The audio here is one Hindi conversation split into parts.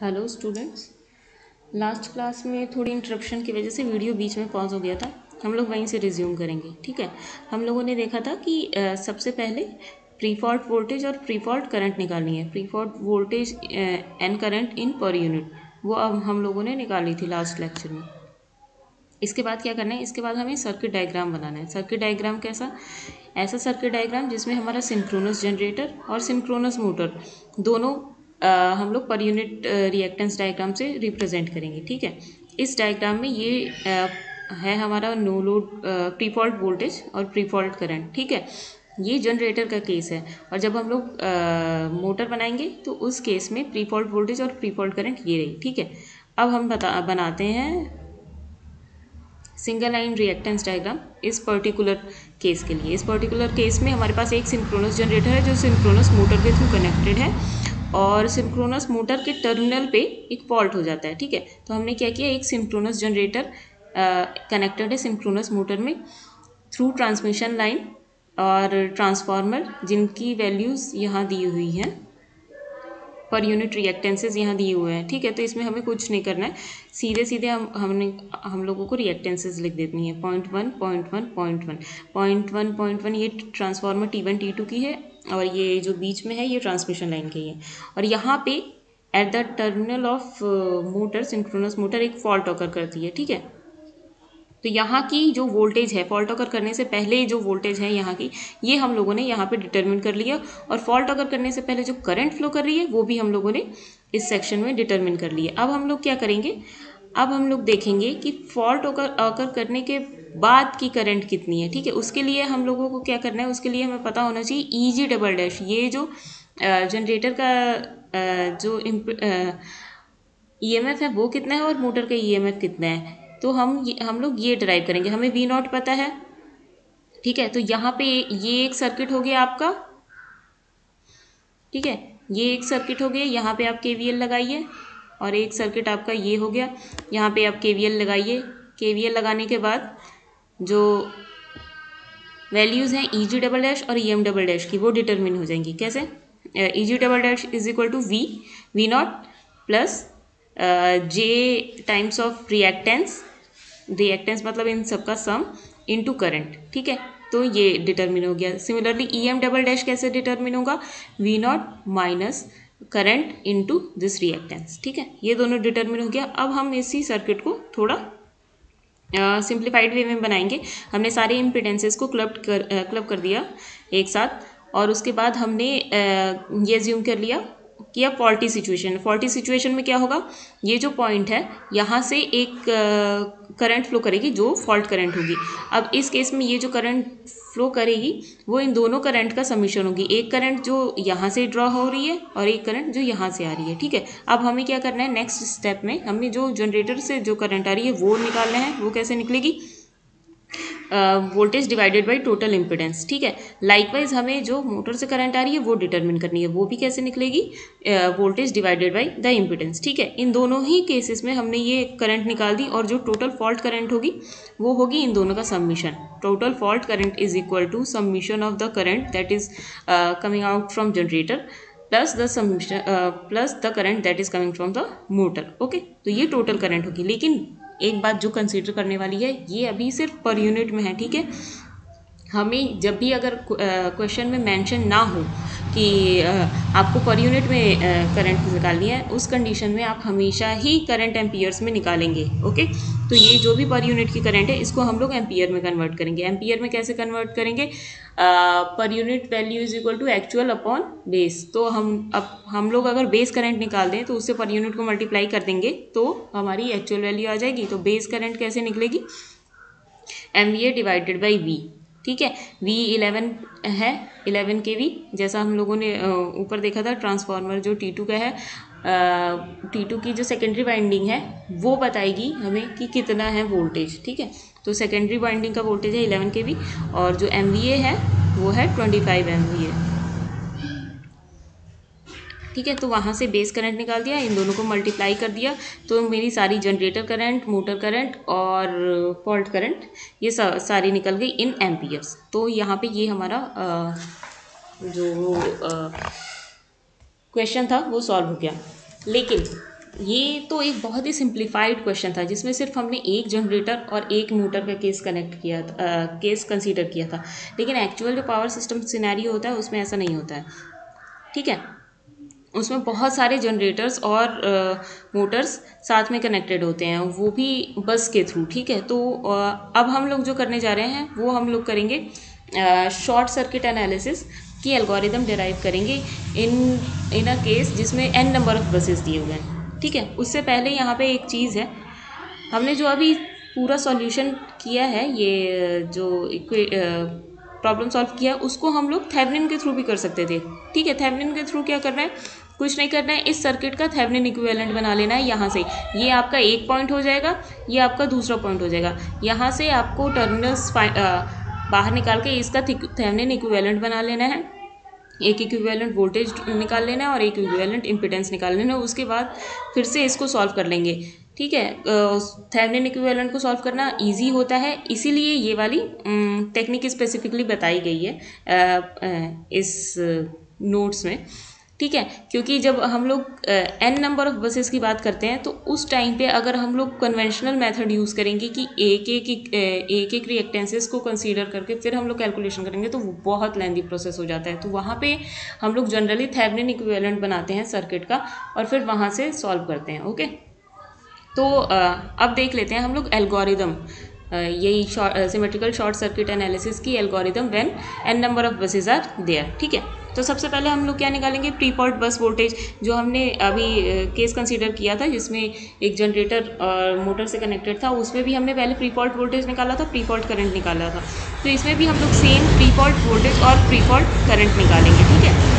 Hello students. लास्ट क्लास में थोड़ी इंटरप्शन की वजह से वीडियो बीच में पॉज हो गया था। हम लोग वहीं से रिज्यूम करेंगे, ठीक है। हम लोगों ने देखा था कि सबसे पहले प्री फॉल्ट वोल्टेज और प्री फॉल्ट करंट निकालनी है। Pre fault voltage and current in per unit, वो अब हम लोगों ने निकाली थी लास्ट लेक्चर में। इसके बाद क्या करना है, इसके बाद हमें सर्किट डायग्राम बनाना है। सर्किट डायग्राम कैसा? ऐसा सर्किट डायग्राम जिसमें हमारा सिंक्रोनस जनरेटर और सिंक्रोनस मोटर दोनों हम लोग पर यूनिट रिएक्टेंस डायग्राम से रिप्रेजेंट करेंगे, ठीक है। इस डायग्राम में ये है हमारा no load pre fault voltage और प्री फॉल्ट करंट, ठीक है। ये जनरेटर का केस है। और जब हम लोग मोटर बनाएंगे तो उस केस में प्री फॉल्ट वोल्टेज और प्री फॉल्ट करंट ये रही, ठीक है। अब हम बनाते हैं सिंगल लाइन रिएक्टेंस डायग्राम इस पर्टिकुलर केस के लिए। इस पर्टिकुलर केस में हमारे पास एक सिंक्रोनस जनरेटर है जो सिंक्रोनस मोटर के थ्रू कनेक्टेड है और सिंक्रोनस मोटर के टर्मिनल पे एक फॉल्ट हो जाता है, ठीक है। तो हमने क्या किया, एक सिंक्रोनस जनरेटर कनेक्टेड है सिंक्रोनस मोटर में थ्रू ट्रांसमिशन लाइन और ट्रांसफार्मर जिनकी वैल्यूज़ यहाँ दी हुई हैं, पर यूनिट रिएक्टेंसेस यहाँ दिए हुए हैं, ठीक है। तो इसमें हमें कुछ नहीं करना है, सीधे सीधे हम लोगों को रिएक्टेंसेस लिख देनी है। 0.1 0.1 0.1 0.1 0.1 ये ट्रांसफार्मर T1 T2 की है और ये जो बीच में है ये ट्रांसमिशन लाइन की है। और यहाँ पे at the terminal of motor synchronous motor एक फॉल्ट ऑकर करती है, ठीक है। तो यहाँ की जो वोल्टेज है, फॉल्ट ऑकर करने से पहले जो वोल्टेज है यहाँ की, ये हम लोगों ने यहाँ पे डिटरमिन कर लिया। और फॉल्ट ऑकर करने से पहले जो करंट फ्लो कर रही है वो भी हम लोगों ने इस सेक्शन में डिटरमिन कर लिया। अब हम लोग क्या करेंगे, अब हम लोग देखेंगे कि फॉल्ट ऑकर करने के बाद की करंट कितनी है, ठीक है। उसके लिए हम लोगों को क्या करना है, उसके लिए हमें पता होना चाहिए EG डबल डैश, ये जो जनरेटर का जो EMF है वो कितना है और मोटर का EMF कितना है। तो हम लोग ये ड्राइव करेंगे। हमें V0 पता है, ठीक है। तो यहाँ पे ये एक सर्किट हो गया आपका, ठीक है। ये एक सर्किट हो गया, यहाँ पे आप KVL लगाइए। और एक सर्किट आपका ये हो गया, यहाँ पे आप KVL लगाइए। KVL लगाने के बाद जो वैल्यूज़ हैं EG डबल डैश और EM डबल डैश की, वो डिटरमिन हो जाएंगी। कैसे? EG double dash is equal to V0 plus J times of reactance, reactance मतलब इन सबका सम, इनटू करंट, ठीक है। तो ये डिटरमिन हो गया। सिमिलरली EM डबल डैश कैसे डिटरमिन होगा, V0 minus current into this reactance, ठीक है। ये दोनों डिटरमिन हो गया। अब हम इसी सर्किट को थोड़ा सिंप्लीफाइड वे में बनाएंगे। हमने सारे इम्पिडेंसेस को क्लब कर दिया एक साथ और उसके बाद हमने ये अज्यूम कर लिया कि अब फॉल्टी सिचुएशन। फॉल्टी सिचुएशन में क्या होगा, ये जो पॉइंट है यहाँ से एक करंट फ्लो करेगी जो फॉल्ट करंट होगी। अब इस केस में ये जो करंट फ्लो करेगी वो इन दोनों करंट का समीशन होगी। एक करंट जो यहाँ से ड्रॉ हो रही है और एक करंट जो यहाँ से आ रही है, ठीक है। अब हमें क्या करना है, नेक्स्ट स्टेप में हमें जो जनरेटर से जो करंट आ रही है वो निकालना है। वो कैसे निकलेगी, voltage divided by total impedance, ठीक है। लाइकवाइज हमें जो मोटर से करंट आ रही है वो डिटरमिन करनी है। वो भी कैसे निकलेगी, voltage divided by the impedance, ठीक है। इन दोनों ही केसेस में हमने ये करंट निकाल दी और जो टोटल फॉल्ट करंट होगी वो होगी इन दोनों का submission. Total fault current is equal to submission of the current that is coming out from generator plus the submission plus the current that is coming from the motor, okay. तो ये टोटल करंट होगी। लेकिन एक बात जो कंसीडर करने वाली है, ये अभी सिर्फ पर यूनिट में है, ठीक है। हमें जब भी अगर क्वेश्चन में मेंशन ना हो कि आपको पर यूनिट में करंट निकालनी है, उस कंडीशन में आप हमेशा ही करंट एम्पियर्स में निकालेंगे, ओके। तो ये जो भी पर यूनिट की करंट है इसको हम लोग एम्पियर में कन्वर्ट करेंगे। एम्पियर में कैसे कन्वर्ट करेंगे, per unit value is equal to actual upon base. तो हम लोग अगर बेस करंट निकाल दें तो उससे पर यूनिट को मल्टीप्लाई कर देंगे तो हमारी एक्चुअल वैल्यू आ जाएगी। तो बेस करंट कैसे निकलेगी, MVA डिवाइडेड बाई V, ठीक है। V 11 है, 11 kV, जैसा हम लोगों ने ऊपर देखा था। ट्रांसफार्मर जो T2 का है, T2 की जो सेकेंडरी वाइंडिंग है वो बताएगी हमें कि कितना है वोल्टेज, ठीक है। तो सेकेंडरी वाइंडिंग का वोल्टेज है 11 kV और जो MVA है वो है 25 MVA, ठीक है। तो वहाँ से बेस करंट निकाल दिया, इन दोनों को मल्टीप्लाई कर दिया तो मेरी सारी जनरेटर करंट, मोटर करंट और फॉल्ट करंट ये सारी निकल गई इन एम्पियर्स। तो यहाँ पे ये हमारा जो क्वेश्चन था वो सॉल्व हो गया। लेकिन ये तो एक बहुत ही सिंप्लीफाइड क्वेश्चन था जिसमें सिर्फ हमने एक जनरेटर और एक मोटर का केस कनेक्ट किया था, केस कंसीडर किया था। लेकिन एक्चुअल जो पावर सिस्टम सिनेरियो होता है उसमें ऐसा नहीं होता है, ठीक है। उसमें बहुत सारे जनरेटर्स और मोटर्स साथ में कनेक्टेड होते हैं, वो भी बस के थ्रू, ठीक है। तो अब हम लोग जो करने जा रहे हैं वो हम लोग करेंगे शॉर्ट सर्किट एनालिसिस की एल्गोरिदम डिराइव करेंगे इन अ केस जिसमें n नंबर ऑफ बसेस दिए हुए हैं, ठीक है। उससे पहले यहाँ पे एक चीज़ है, हमने जो अभी पूरा सॉल्यूशन किया है, ये जो प्रॉब्लम सॉल्व किया उसको हम लोग थेवेनिन के थ्रू भी कर सकते थे, ठीक है। थेवेनिन के थ्रू क्या करना है, कुछ नहीं करना है, इस सर्किट का थेवेनिन इक्विवेलेंट बना लेना है। यहाँ से ये आपका एक पॉइंट हो जाएगा, ये आपका दूसरा पॉइंट हो जाएगा। यहाँ से आपको टर्मिनल्स बाहर निकाल के इसका थेवेनिन इक्विवेलेंट बना लेना है, एक इक्विवेलेंट वोल्टेज निकाल लेना है और एक इक्विवेलेंट इम्पीडेंस निकाल लेना है। उसके बाद फिर से इसको सॉल्व कर लेंगे, ठीक है। थेवेनिन इक्विवेलेंट को सॉल्व करना इजी होता है, इसीलिए ये वाली टेक्निक स्पेसिफिकली बताई गई है इस नोट्स में, ठीक है। क्योंकि जब हम लोग n नंबर ऑफ बसेस की बात करते हैं तो उस टाइम पे अगर हम लोग कन्वेंशनल मेथड यूज़ करेंगे कि एक रिएक्टेंसेस को कंसीडर करके फिर हम लोग कैलकुलेशन करेंगे तो वो बहुत लेंदी प्रोसेस हो जाता है। तो वहाँ पे हम लोग जनरली थेवेनिन इक्विवेलेंट बनाते हैं सर्किट का और फिर वहाँ से सॉल्व करते हैं, ओके। तो अब देख लेते हैं हम लोग एल्गोरिदम, यही सिमेट्रिकल शॉर्ट सर्किट एनालिसिस की algorithm when n number of buses are there, ठीक है। तो सबसे पहले हम लोग क्या निकालेंगे, प्री फॉल्ट बस वोल्टेज, जो हमने अभी केस कंसीडर किया था जिसमें एक जनरेटर और मोटर से कनेक्टेड था, उसमें भी हमने पहले प्री फॉल्ट वोल्टेज निकाला था, प्री फॉल्ट करंट निकाला था। तो इसमें भी हम लोग सेम प्री फॉल्ट वोल्टेज और प्री फॉल्ट करंट निकालेंगे, ठीक है।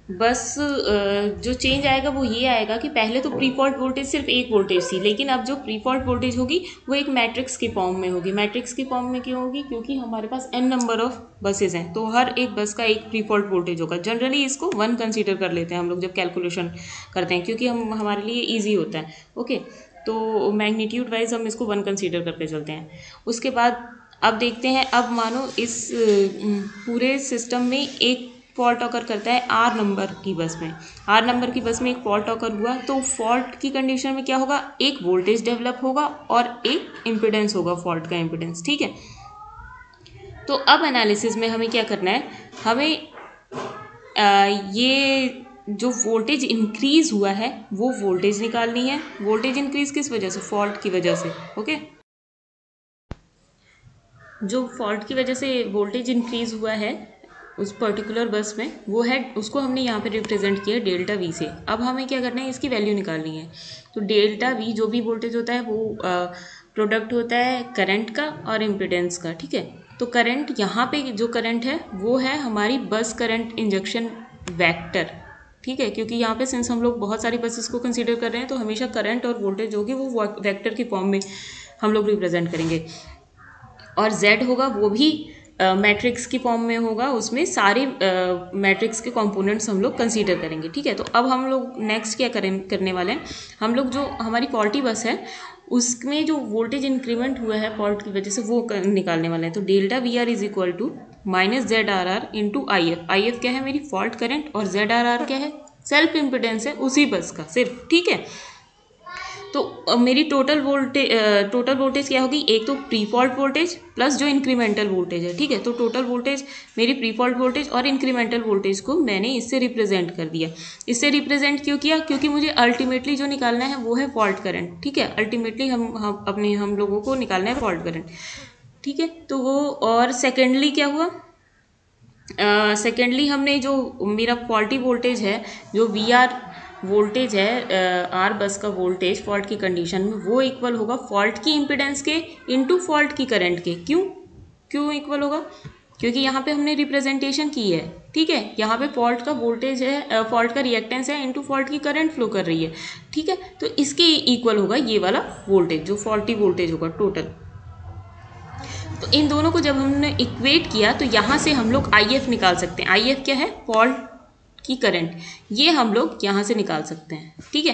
बस जो चेंज आएगा वो ये आएगा कि पहले तो प्री फॉल्ट वोल्टेज सिर्फ एक वोल्टेज थी, लेकिन अब जो प्री फॉल्ट वोल्टेज होगी वो एक मैट्रिक्स की फॉर्म में होगी। मैट्रिक्स की फॉर्म में क्यों होगी, क्योंकि हमारे पास n नंबर ऑफ बसेज हैं, तो हर एक बस का एक प्री फॉल्ट वोल्टेज होगा। जनरली इसको 1 कंसीडर कर लेते हैं हम लोग जब कैलकुलेशन करते हैं, क्योंकि हमारे लिए ईजी होता है, ओके। तो मैग्नीट्यूड वाइज हम इसको 1 कंसीडर करके चलते हैं। उसके बाद अब देखते हैं, अब मानो इस पूरे सिस्टम में एक फॉल्ट ऑकर करता है R नंबर की बस में, R नंबर की बस में एक फॉल्ट ऑकर हुआ, तो फॉल्ट की कंडीशन में क्या होगा, एक वोल्टेज डेवलप होगा और एक इम्पीडेंस होगा, फॉल्ट का इम्पीडेंस, ठीक है। तो अब एनालिसिस में हमें क्या करना है, हमें ये जो वोल्टेज इंक्रीज हुआ है वो वोल्टेज निकालनी है। वोल्टेज इंक्रीज किस वजह से, फॉल्ट की वजह से, ओके। जो फॉल्ट की वजह से वोल्टेज इंक्रीज हुआ है उस पर्टिकुलर बस में, वो है, उसको हमने यहाँ पे रिप्रेजेंट किया डेल्टा वी से। अब हमें क्या करना है, इसकी वैल्यू निकालनी है। तो डेल्टा वी जो भी वोल्टेज होता है वो प्रोडक्ट होता है करंट का और इम्पीडेंस का, ठीक है। तो करंट, यहाँ पे जो करंट है वो है हमारी बस करंट इंजेक्शन वेक्टर, ठीक है। क्योंकि यहाँ पे सिंस हम लोग बहुत सारी बसेस को कंसीडर कर रहे हैं तो हमेशा करंट और वोल्टेज होगी वो वेक्टर की फॉर्म में हम लोग रिप्रेजेंट करेंगे। और z होगा वो भी मैट्रिक्स की फॉर्म में होगा, उसमें सारे मैट्रिक्स के कंपोनेंट्स हम लोग कंसीडर करेंगे, ठीक है। तो अब हम लोग नेक्स्ट क्या करने वाले हैं, हम लोग जो हमारी फॉल्टी बस है उसमें जो वोल्टेज इंक्रीमेंट हुआ है फॉल्ट की वजह से वो निकालने वाले हैं। तो delta V R is equal to minus Z R R into I F. I F क्या है, मेरी फॉल्ट करंट, और जेड आर आर क्या है, सेल्फ इम्पिडेंस है उसी बस का सिर्फ, ठीक है। तो मेरी टोटल वोल्टेज क्या होगी, एक तो प्री फॉल्ट वोल्टेज प्लस जो इंक्रीमेंटल वोल्टेज है, ठीक है। तो टोटल वोल्टेज मेरी प्री फॉल्ट वोल्टेज और इंक्रीमेंटल वोल्टेज को मैंने इससे रिप्रेजेंट कर दिया। इससे रिप्रेजेंट क्यों किया, क्योंकि मुझे अल्टीमेटली जो निकालना है वो है फॉल्ट करंट, ठीक है। अल्टीमेटली हम लोगों को निकालना है फॉल्ट करंट, ठीक है। तो वो, और सेकेंडली क्या हुआ, सेकेंडली हमने जो मेरा फॉल्टी वोल्टेज है, जो वी आर वोल्टेज है, आर बस का वोल्टेज फॉल्ट की कंडीशन में, वो इक्वल होगा फॉल्ट की इम्पीडेंस के इनटू फॉल्ट की करंट के। क्यों इक्वल होगा, क्योंकि यहाँ पे हमने रिप्रेजेंटेशन की है, ठीक है। यहाँ पे फॉल्ट का वोल्टेज है, फॉल्ट का रिएक्टेंस है इनटू फॉल्ट की करंट फ्लो कर रही है, ठीक है। तो इसके इक्वल होगा ये वाला वोल्टेज, जो फॉल्टी वोल्टेज होगा टोटल। तो इन दोनों को जब हमने इक्वेट किया तो यहाँ से हम लोग आई एफ निकाल सकते हैं। आई एफ क्या है, फॉल्ट की करंट, ये हम लोग यहाँ से निकाल सकते हैं, ठीक है।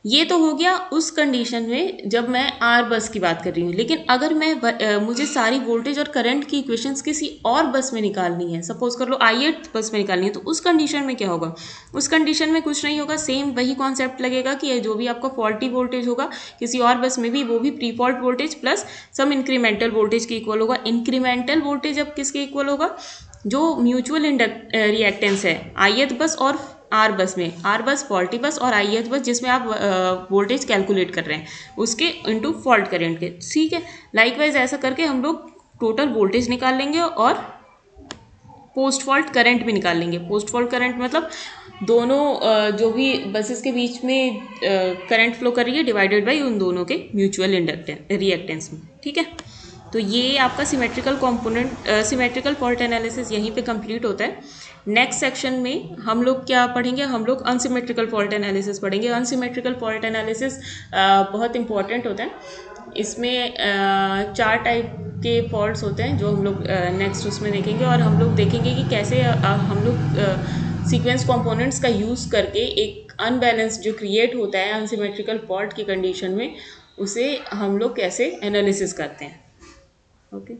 ये तो हो गया उस कंडीशन में जब मैं आर बस की बात कर रही हूँ। लेकिन अगर मैं मुझे सारी वोल्टेज और करंट की इक्वेशंस किसी और बस में निकालनी है, सपोज कर लो ith बस में निकालनी है, तो उस कंडीशन में क्या होगा? उस कंडीशन में कुछ नहीं होगा, सेम वही कॉन्सेप्ट लगेगा कि जो भी आपका फॉल्टी वोल्टेज होगा किसी और बस में भी, वो भी प्री फॉल्ट वोल्टेज प्लस सम इंक्रीमेंटल वोल्टेज के इक्वल होगा। इंक्रीमेंटल वोल्टेज अब किसके इक्वल होगा? जो म्यूचुअल रिएक्टेंस है ith बस और आर बस में, आर बस फॉल्टी बस और ith बस जिसमें आप वोल्टेज कैलकुलेट कर रहे हैं उसके इनटू फॉल्ट करेंट के, ठीक है। लाइकवाइज ऐसा करके हम लोग टोटल वोल्टेज निकाल लेंगे और पोस्ट फॉल्ट करंट भी निकाल लेंगे। पोस्ट फॉल्ट करंट मतलब दोनों जो भी बसेस के बीच में करंट फ्लो कर रही है डिवाइडेड बाई उन दोनों के म्यूचुअल रिएक्टेंस में, ठीक है। तो ये आपका symmetrical component symmetrical fault analysis यहीं पे कंप्लीट होता है। नेक्स्ट सेक्शन में हम लोग क्या पढ़ेंगे? हम लोग अनसिमेट्रिकल फॉल्ट एनालिसिस पढ़ेंगे। अनसिमेट्रिकल फॉल्ट एनालिसिस बहुत इंपॉर्टेंट होता है। इसमें 4 टाइप के फॉल्ट्स होते हैं जो हम लोग नेक्स्ट उसमें देखेंगे, और हम लोग देखेंगे कि कैसे हम लोग सीक्वेंस कंपोनेंट्स का यूज़ करके एक अनबैलेंस जो क्रिएट होता है अनसिमेट्रिकल फॉल्ट की कंडीशन में, उसे हम लोग कैसे एनालिसिस करते हैं। ओके।